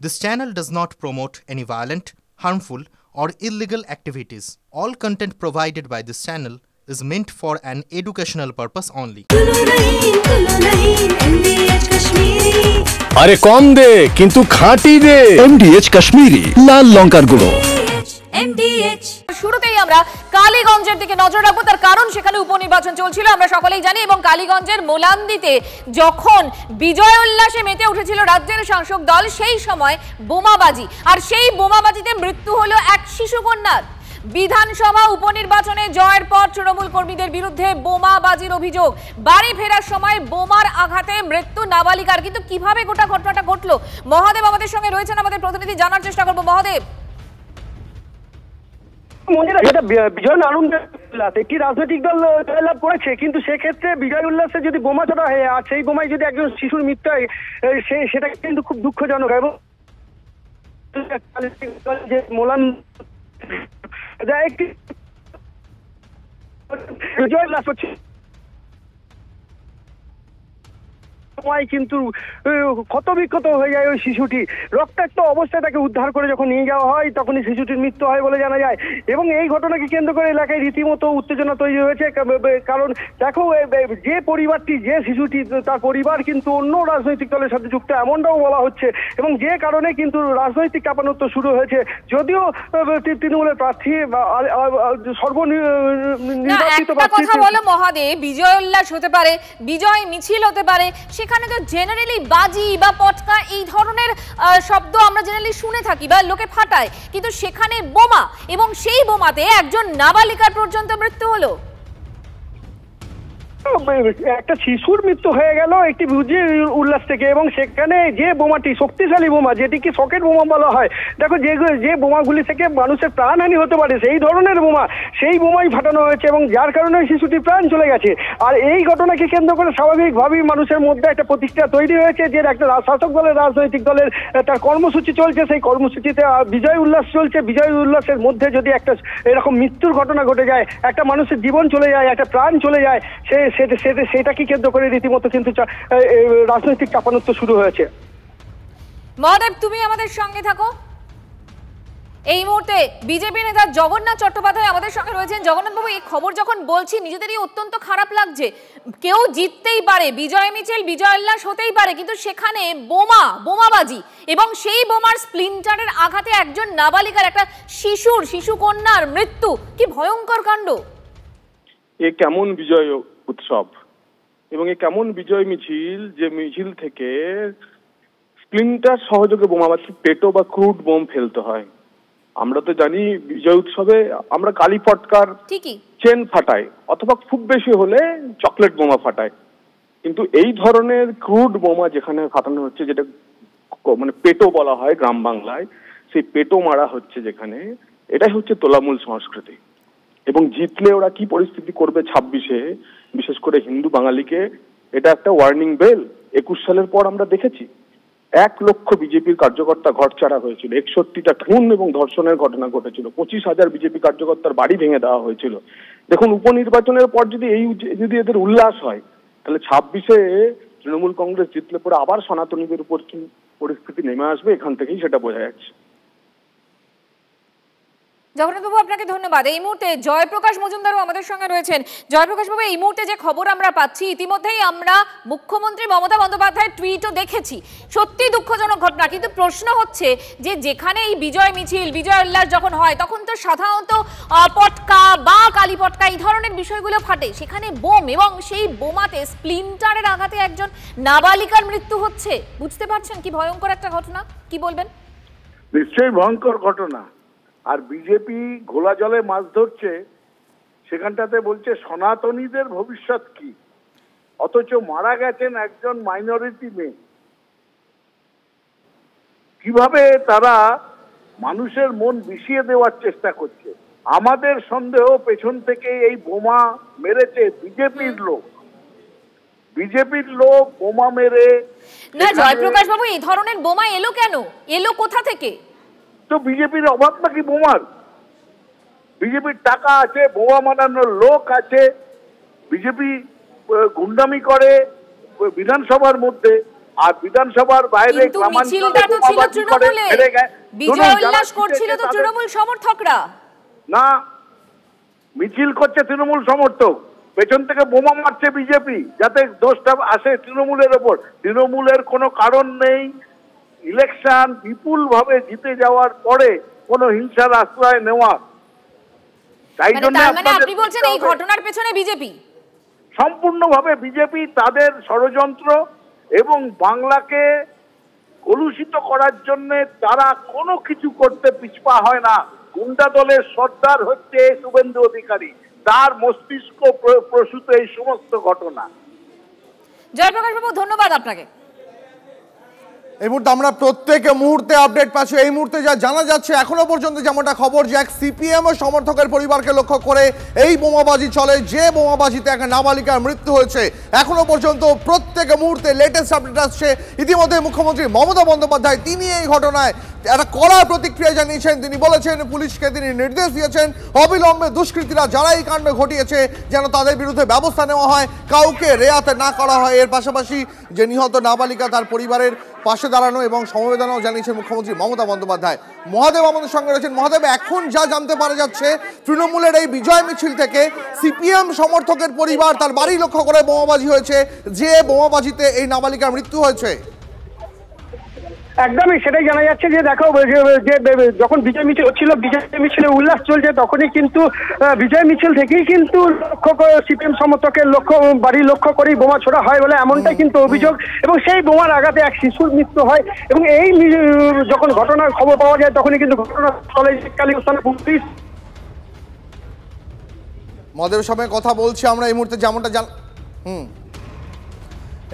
This channel does not promote any violent, harmful, or illegal activities. All content provided by this channel is meant for an educational purpose only. আরে কম দে কিন্তু খাঁটি দে MDH Kashmiri লাল লঙ্কার গুঁড়ো। শুরুতেই আমরা কালীগঞ্জের দিকে নজর রাখবো, তার কারণ সেখানে উপনির্বাচন চলছিল আমরা সকলেই জানি, এবং কালীগঞ্জের মোলান্দিতে যখন বিজয় উল্লাসে মেতে উঠেছিল রাজ্যের শাসক দল, সেই সময় বোমাবাজি, আর সেই বোমাবাজিতে মৃত্যু হলো এক শিশু কন্যার। বিধানসভা উপনির্বাচনে জয়ের পর তৃণমূল কর্মীদের বিরুদ্ধে বোমাবাজির অভিযোগ। বাড়ি ফেরার সময় বোমার আঘাতে মৃত্যু নাবালিকার। কিন্তু কিভাবে গোটা ঘটনাটা ঘটলো, মহাদেব আমাদের সঙ্গে রয়েছেন, আমাদের প্রতিনিধি, জানার চেষ্টা করবো। মহাদেব, বিজয় আনন্দের একটি রাজনৈতিক দল জয়লাভ করেছে, কিন্তু সেক্ষেত্রে বিজয় উল্লাসে যদি বোমা ছোড়া হয় আর সেই বোমায় যদি একজন শিশুর মৃত্যু হয়, সেটা কিন্তু খুব দুঃখজনক। এবং মোলান একটি বিজয় উল্লাস হচ্ছে কিন্তু ক্ষতবিক্ষত হয়ে যায় ওই শিশুটি। রক্তাক্ত অবস্থায় তাকে উদ্ধার করে যখন নিয়ে যাওয়া হয় তখনই শিশুটির মৃত্যু হয় বলে জানা যায়। এবং এই ঘটনাকে কেন্দ্র করে এলাকায় রীতিমতো উত্তেজনা তৈরি হয়েছে। কারণ দেখো, যে পরিবারটি, যে শিশুটি, তার পরিবার কিন্তু অন্য রাজনৈতিক দলের সাথে যুক্ত, এমনটাও বলা হচ্ছে। এবং যে কারণে কিন্তু রাজনৈতিক চাপানোত্ব শুরু হয়েছে। যদিও তৃণমূলের প্রার্থী সর্বনির্বাচিত কথা বলো মহাদেব, বিজয় উল্লাস হতে পারে, বিজয় মিছিল হতে পারে, সেখানে তো জেনারেলি বাজি বা পটকা এই ধরনের শব্দ আমরা জেনারেলি শুনে থাকি বা লোকে ফাটায়, কিন্তু সেখানে বোমা, এবং সেই বোমাতে একজন নাবালিকার পর্যন্ত মৃত্যু হলো। একটা শিশুর মৃত্যু হয়ে গেল একটি বিজয় উল্লাস থেকে। এবং সেখানে যে বোমাটি, শক্তিশালী বোমা, যেটিকে সকেট বোমা বলা হয়, দেখো যে বোমাগুলি থেকে মানুষের প্রাণহানি হতে পারে, সেই ধরনের বোমা, সেই বোমাই ফাটানো হয়েছে, এবং যার কারণে শিশুটির প্রাণ চলে গেছে। আর এই ঘটনাকে কেন্দ্র করে স্বাভাবিকভাবেই মানুষের মধ্যে একটা প্রতিক্রিয়া তৈরি হয়েছে যে একটা শাসক দলের, রাজনৈতিক দলের তার কর্মসূচি চলছে, সেই কর্মসূচিতে বিজয় উল্লাস চলছে। বিজয় উল্লাসের মধ্যে যদি একটা এরকম মৃত্যুর ঘটনা ঘটে যায়, একটা মানুষের জীবন চলে যায়, একটা প্রাণ চলে যায়, সেটাকে কেন্দ্র করে রীতিমতো কিন্তু রাজনৈতিক চাপানোত্ব শুরু হয়েছে। মহাদেব, তুমি আমাদের সঙ্গে থাকো। এই মুহূর্তে বিজেপি নেতা জগন্নাথ চট্টোপাধ্যায় আমাদের সঙ্গে রয়েছেন। জগন্নাথ বাবু, এই খবর যখন বলছি নিজেদেরই অত্যন্ত খারাপ লাগছে। কেউ জিততেই পারে, বিজয় মিছিল, বিজয় উল্লাস হতেই পারে, কিন্তু সেখানে বোমাবাজি এবং সেই বোমার স্প্লিন্টারের আঘাতে একজন নাবালিকার, একটা শিশু কন্যার মৃত্যু। কি ভয়ঙ্কর কাণ্ড! এ কেমন বিজয় উৎসব এবং এ কেমন বিজয় মিছিল, যে মিছিল থেকে স্প্লিন্টার সহযোগে বোমাবাজি, পেটো বা ক্রুড বোম ফেলতে হয়। আমরা তো জানি বিজয় উৎসবে আমরা কালী পটকার চেন ফাটাই, অথবা খুব বেশি হলে চকলেট বোমা ফাটাই, কিন্তু এই ধরনের ক্রুড বোমা যেখানে ফাটানো হচ্ছে, যেটা মানে পেটো বলা হয় গ্রাম বাংলায়, সেই পেটো মারা হচ্ছে যেখানে, এটাই হচ্ছে তোলামূল সংস্কৃতি। এবং জিতলে ওরা কি পরিস্থিতি করবে 26-এ, বিশেষ করে হিন্দু বাঙালিকে, এটা একটা ওয়ার্নিং বেল। 21 সালের পর আমরা দেখেছি 1 লক্ষ বিজেপির কার্যকর্তা ঘরছাড়া হয়েছিল, 61টা খুন এবং ধর্ষণের ঘটনা ঘটেছিল, 25,000 বিজেপি কার্যকর্তার বাড়ি ভেঙে দেওয়া হয়েছিল। দেখুন, উপনির্বাচনের পর যদি এদের উল্লাস হয়, তাহলে 26-এ তৃণমূল কংগ্রেস জিতলে পরে আবার সনাতনীদের উপর কি পরিস্থিতি নেমে আসবে, এখান থেকেই সেটা বোঝা যাচ্ছে। জগন্নাথবাবু, আপনাকে ধন্যবাদ। এই মুহূর্তে জয়প্রকাশ মজুমদারও আমাদের সঙ্গে রয়েছেন। জয়প্রকাশ বাবু, এই মুহূর্তে যে খবর আমরা পাচ্ছি, ইতিমধ্যেই আমরা মুখ্যমন্ত্রী মমতা বন্দ্যোপাধ্যায়ের টুইটও দেখেছি। সত্যি দুঃখজনক ঘটনা, কিন্তু প্রশ্ন হচ্ছে যে যেখানে এই বিজয় মিছিল, বিজয় উল্লাস যখন হয়, তখন তো সাধারণত পটকা বা কালী পটকা এই ধরনের বিষয়গুলো ফাটে, সেখানে বোম, এবং সেই বোমাতে স্প্লিন্টারের আঘাতে একজন নাবালিকার মৃত্যু হচ্ছে। বুঝতে পারছেন কি ভয়ঙ্কর একটা ঘটনা? কি বলবেন? নিশ্চয়ই ভয়ঙ্কর ঘটনা। আর বিজেপি ঘোলা জলে মাছ ধরছে, সেখানটাতে বলছে সনাতনীদের ভবিষ্যৎ কি, অথচ মারা গেছেন একজন মাইনরিটি মেয়ে। কিভাবে তারা মানুষের মন বিষিয়ে দেওয়ার চেষ্টা করছে। আমাদের সন্দেহ, পেছন থেকে এই বোমা মেরেছে বিজেপির লোক। বোমা মেরে। না জয়প্রকাশ বাবু, এই ধরনের বোমা এলো কেন? এলো কোথা থেকে? তো বিজেপির অভাব নাকি বোমার? বিজেপির টাকা আছে, বোমা বানানোর লোক আছে, বিজেপি গুন্ডামি করে বিধানসভার মধ্যে। আর বিধানসভার বাইরে মিছিলটা তো ছিল তৃণমূলের, বিজয় উল্লাস করছিল তো তৃণমূল সমর্থকরা। না, মিছিল করছে তৃণমূল সমর্থক, পেছন থেকে বোমা মারছে বিজেপি, যাতে দোষটা আসে তৃণমূলের ওপর। তৃণমূলের কোনো কারণ নেই ইলেকশন বিপুল ভাবে জিতে যাওয়ার পরে কোনো হিংসার আশ্রয় নেওয়া। তাই জন্য আপনি বলছেন এই ঘটনার পেছনে বিজেপি, সম্পূর্ণভাবে বিজেপি, তাদের ষড়যন্ত্র এবং বাংলাকে কলুষিত করার জন্য তারা কোনো কিছু করতে পিছপা হয় না। গুন্ডা দলের সর্দার হচ্ছে শুভেন্দু অধিকারী, তার মস্তিষ্ক প্রসূত এই সমস্ত ঘটনা। জয়প্রকাশ বাবু, ধন্যবাদ আপনাকে। এই মুহূর্তে আমরা প্রত্যেক মুহূর্তে আপডেট পাচ্ছি। এই মুহূর্তে যা জানা যাচ্ছে এখনো পর্যন্ত যেমনটা খবর, যে এক সিপিএম সমর্থকের পরিবারকে লক্ষ্য করে এই বোমাবাজি চলে, যে বোমাবাজিতে এক নাবালিকার মৃত্যু হয়েছে। এখনো পর্যন্ত প্রত্যেক মুহূর্তে লেটেস্ট আপডেট আসছে। ইতিমধ্যে মুখ্যমন্ত্রী মমতা বন্দ্যোপাধ্যায় তিনি এই ঘটনায় একটা কড়া প্রতিক্রিয়া জানিয়েছেন। তিনি বলেছেন, পুলিশকে তিনি নির্দেশ দিয়েছেন অবিলম্বে দুষ্কৃতীরা যারা এই কাণ্ড ঘটিয়েছে যেন তাদের বিরুদ্ধে ব্যবস্থা নেওয়া হয়, কাউকে রেয়াতে না করা হয়। এর পাশাপাশি যে নিহত নাবালিকা তার পরিবারের পাশে দাঁড়ানো এবং সমবেদনাও জানিয়েছেন মুখ্যমন্ত্রী মমতা বন্দ্যোপাধ্যায়। মহাদেব আমাদের সঙ্গে রয়েছেন। মহাদেব, এখন যা জানতে পারা যাচ্ছে তৃণমূলের এই বিজয় মিছিল থেকে সিপিএম সমর্থকের পরিবার তার বাড়ি লক্ষ্য করে বোমাবাজি হয়েছে, যে বোমাবাজিতে এই নাবালিকার মৃত্যু হয়েছে। একদমই সেটাই জানা যাচ্ছে। যে দেখো, যে যখন বিজয় মিছিল হচ্ছিল, বিজয় মিছিলে উল্লাস চলছে, তখনই কিন্তু বিজয় মিছিল থেকেই কিন্তু সিপিএম সমর্থকের বাড়ি লক্ষ্য করেই বোমা ছোড়া হয় বলে এমনটাই কিন্তু অভিযোগ। এবং সেই বোমার আঘাতে এক শিশুর মৃত্যু হয়। এবং এই যখন ঘটনার খবর পাওয়া যায় তখনই কিন্তু ঘটনাস্থলে কালীগঞ্জ পুলিশ। মহাদেবের সঙ্গে কথা বলছি আমরা এই মুহূর্তে, যেমনটা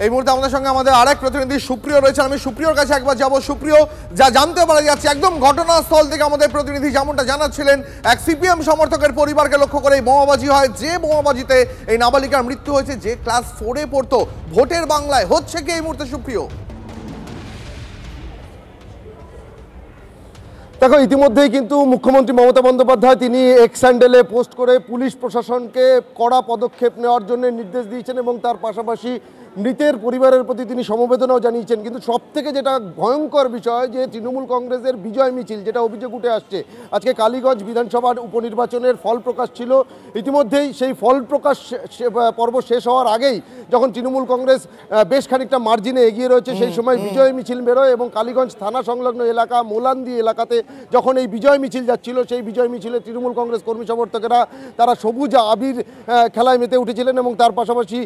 এই মুহূর্তে আমাদের সঙ্গে আমাদের আরেক প্রতিনিধি সুপ্রিয় রয়েছে। আমি সুপ্রিয়র কাছে একবার যাবো। সুপ্রিয়, যা জানতে পারা যাচ্ছে একদম ঘটনাস্থল থেকে আমাদের প্রতিনিধি যেমনটা জানাচ্ছিলেন, এক সিপিএম সমর্থকের পরিবারকে লক্ষ্য করে বোমাবাজি হয়, যে বোমাবাজিতে এই নাবালিকার মৃত্যু হয়েছে, যে ক্লাস 4-এ পড়তো। ভোটের বাংলায় হচ্ছে কি এই মুহূর্তে সুপ্রিয়? দেখো, ইতিমধ্যেই কিন্তু মুখ্যমন্ত্রী মমতা বন্দ্যোপাধ্যায় তিনি এক্স হ্যান্ডেলে পোস্ট করে পুলিশ প্রশাসনকে কড়া পদক্ষেপ নেওয়ার জন্য নির্দেশ দিয়েছেন এবং তার পাশাপাশি মৃতের পরিবারের প্রতি তিনি সমবেদনাও জানিয়েছেন। কিন্তু সবথেকে যেটা ভয়ঙ্কর বিষয়, যে তৃণমূল কংগ্রেসের বিজয় মিছিল যেটা অভিযোগ উঠে আসছে, আজকে কালীগঞ্জ বিধানসভার উপনির্বাচনের ফল প্রকাশ ছিল। ইতিমধ্যেই সেই ফল প্রকাশ পর্ব শেষ হওয়ার আগেই যখন তৃণমূল কংগ্রেস বেশ খানিকটা মার্জিনে এগিয়ে রয়েছে, সেই সময় বিজয় মিছিল বেরোয় এবং কালীগঞ্জ থানা সংলগ্ন এলাকা মোলান্দি এলাকাতে যখন এই বিজয় মিছিল যাচ্ছিল, সেই বিজয় মিছিলে তৃণমূল কংগ্রেস কর্মী সমর্থকেরা তারা সবুজ আবির খেলায় মেতে উঠেছিলেন এবং তার পাশাপাশি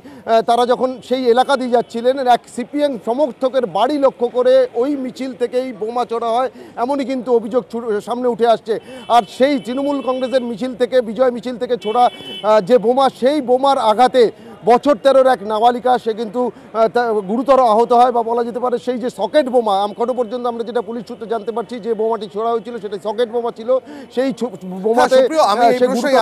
তারা যখন সেই এলাকা দিয়ে যাচ্ছিলেন, এক সিপিএম সমর্থকের বাড়ি লক্ষ্য করে ওই মিছিল থেকেই বোমা ছোড়া হয়, এমনই কিন্তু অভিযোগ সামনে উঠে আসছে। আর সেই তৃণমূল কংগ্রেসের মিছিল থেকে, বিজয় মিছিল থেকে ছোড়া যে বোমা, সেই বোমার আঘাতে বছর 13-র এক নাবালিকা সে কিন্তু গুরুতর আহত হয়, বা বলা যেতে পারে সেই যে সকেট বোমা, এখনো পর্যন্ত আমরা যেটা পুলিশ সূত্রে জানতে পারছি যে বোমাটি ছোড়া হয়েছিল সেটা সকেট বোমা ছিল। সেই বোমাতে আমি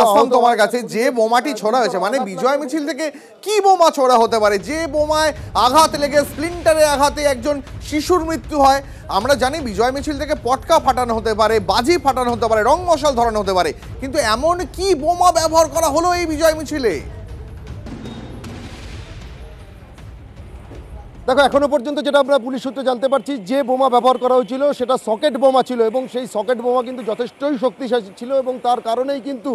আসলাম তোমার কাছে, যে বোমাটি ছোড়া হয়েছে মানে বিজয় মিছিল থেকে কি বোমা ছোড়া হতে পারে, যে বোমায় আঘাত লেগে স্প্লিন্টারে আঘাতে একজন শিশুর মৃত্যু হয়? আমরা জানি বিজয় মিছিল থেকে পটকা ফাটানো হতে পারে, বাজি ফাটানো হতে পারে, রং মশাল ধরানো হতে পারে, কিন্তু এমন কি বোমা ব্যবহার করা হলো এই বিজয় মিছিলে? দেখো, এখনো পর্যন্ত যেটা আমরা পুলিশ সূত্রে জানতে পারছি, যে বোমা ব্যবহার করা হয়েছিল সেটা সকেট বোমা ছিল এবং সেই সকেট বোমা কিন্তু যথেষ্টই শক্তিশালী ছিল এবং তার কারণেই কিন্তু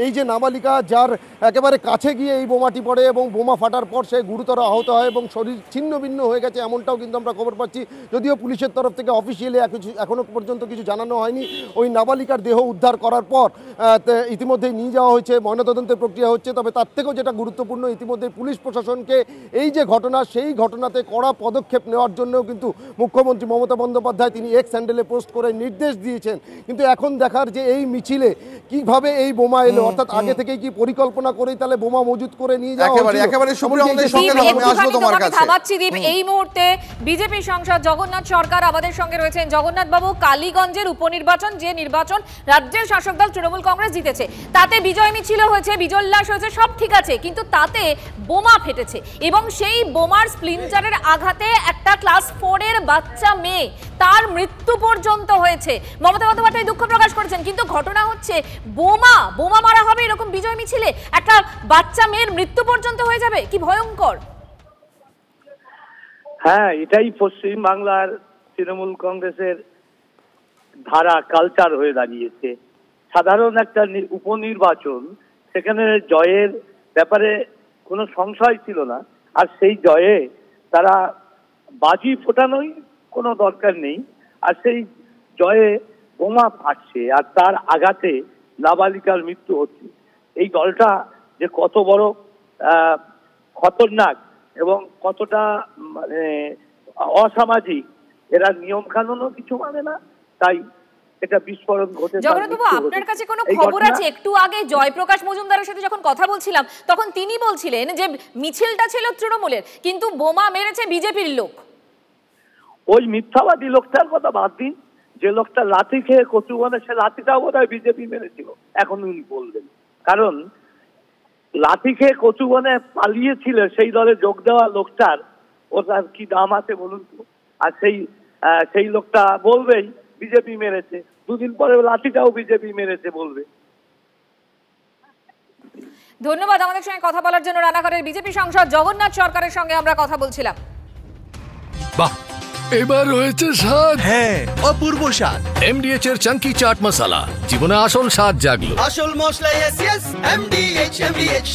এই যে নাবালিকা যার একেবারে কাছে গিয়ে এই বোমাটি পড়ে এবং বোমা ফাটার পর সে গুরুতর আহত হয় এবং শরীর ছিন্ন ভিন্ন হয়ে গেছে, এমনটাও কিন্তু আমরা খবর পাচ্ছি। যদিও পুলিশের তরফ থেকে অফিসিয়ালি এখনো পর্যন্ত কিছু জানানো হয়নি। ওই নাবালিকার দেহ উদ্ধার করার পর ইতিমধ্যেই নিয়ে যাওয়া হয়েছে, ময়নাতদন্তের প্রক্রিয়া হচ্ছে। তবে তার থেকেও যেটা গুরুত্বপূর্ণ, ইতিমধ্যে পুলিশ প্রশাসনকে এই যে ঘটনা, সেই ঘটনাতে কড়া পদক্ষেপ নেওয়ার জন্যও কিন্তু মুখ্যমন্ত্রী মমতা বন্দ্যোপাধ্যায় তিনি এক্স হ্যান্ডেলে পোস্ট করে নির্দেশ দিয়েছেন। কিন্তু এখন দেখার যে এই মিছিলে কিভাবে এই বোমা এলো, অর্থাৎ আগে থেকে কি পরিকল্পনা করেই তাহলে বোমা মজুত করে নিয়ে যাওয়া হয়েছিল? একেবারে সুপ্রিয়, আমাদের সঙ্গে আমি আসবো তোমার কাছে। থামাচ্ছি দীপ, এই মুহূর্তে বিজেপি সাংসদ জগন্নাথ সরকার আমাদের সঙ্গে রয়েছেন। জগন্নাথ বাবু, কালীগঞ্জের উপনির্বাচন, যে নির্বাচন রাজ্যের শাসক দল তৃণমূল কংগ্রেস জিতেছে, তাতে বিজয় মিছিল হয়েছে, বিজয় উল্লাস হয়েছে, সব ঠিক আছে, কিন্তু তাতে বোমা ফেটেছে এবং সেই বোমার স্প্লিন্টারের আঘাতে একটা ক্লাস 4-এর বাচ্চা মেয়ে তার মৃত্যু পর্যন্ত হয়েছে। মমতা বন্দ্যোপাধ্যায় দুঃখ প্রকাশ করেছেন, কিন্তু ঘটনা হচ্ছে বোমা মারা হবে এরকম বিজয় মিছিলে, একটা বাচ্চা মেয়ের মৃত্যু পর্যন্ত হয়ে যাবে, কি ভয়ঙ্কর। হ্যাঁ, এটাই পশ্চিম বাংলার তৃণমূল কংগ্রেসের ধারা, কালচার হয়ে দাঁড়িয়েছে। সাধারণ একটা উপনির্বাচন, সেখানে জয়ের ব্যাপারে কোনো সংশয় ছিল না, আর সেই জয়ে তারা বাজি ফোটানোই কোনো দরকার নেই, আর সেই জয়ে বোমা ফাটছে আর তার আঘাতে নাবালিকার মৃত্যু হচ্ছে। এই দলটা যে কত বড় খতরনাক এবং কতটা মানে অসামাজিক, এরা নিয়ম কানুনও কিছু মানে না, তাই এটা বিস্ফোরণ ঘটে। জগন্নাথবাবু, আপনার কাছে কোনো খবর আছে? একটু আগে জয়প্রকাশ মজুমদারের সাথে যখন কথা বলছিলাম তখন তিনি বলছিলেন যে মিছিলটা ছিল তৃণমূলের, কিন্তু বোমা মেরেছে বিজেপির লোক। ওই মিথ্যাবাদী লোকটার কথা বাদ দিন, যে লোকটা লাঠি খেয়ে কচু বনে, সে লাঠিটাও বোধ হয় বিজেপি মেরেছিল, এখন উনি বলবেন। কারণ লাঠি খেয়ে কচু বনে পালিয়েছিল সেই দলে যোগ দেওয়া লোকটার ওটার কি দাম আছে বলুন তো? আর সেই লোকটা বলবেই বিজেপি মেরেছে, দুদিন পরে লাঠিটাও বিজেপি মেরেছে বলবে। ধন্যবাদ আমাদের সঙ্গে কথা বলার জন্য। রানাঘাটের বিজেপি সাংসদ জগন্নাথ সরকারের সঙ্গে আমরা কথা বলছিলাম। বাহ, এবার রয়েছে স্বাদ। হ্যাঁ, অপূর্ব স্বাদ। এমডিএচ এর চাঙ্কি চাট মশলা, জীবনে আসল স্বাদ জাগলো। আসল মশলা, এমডিএচ।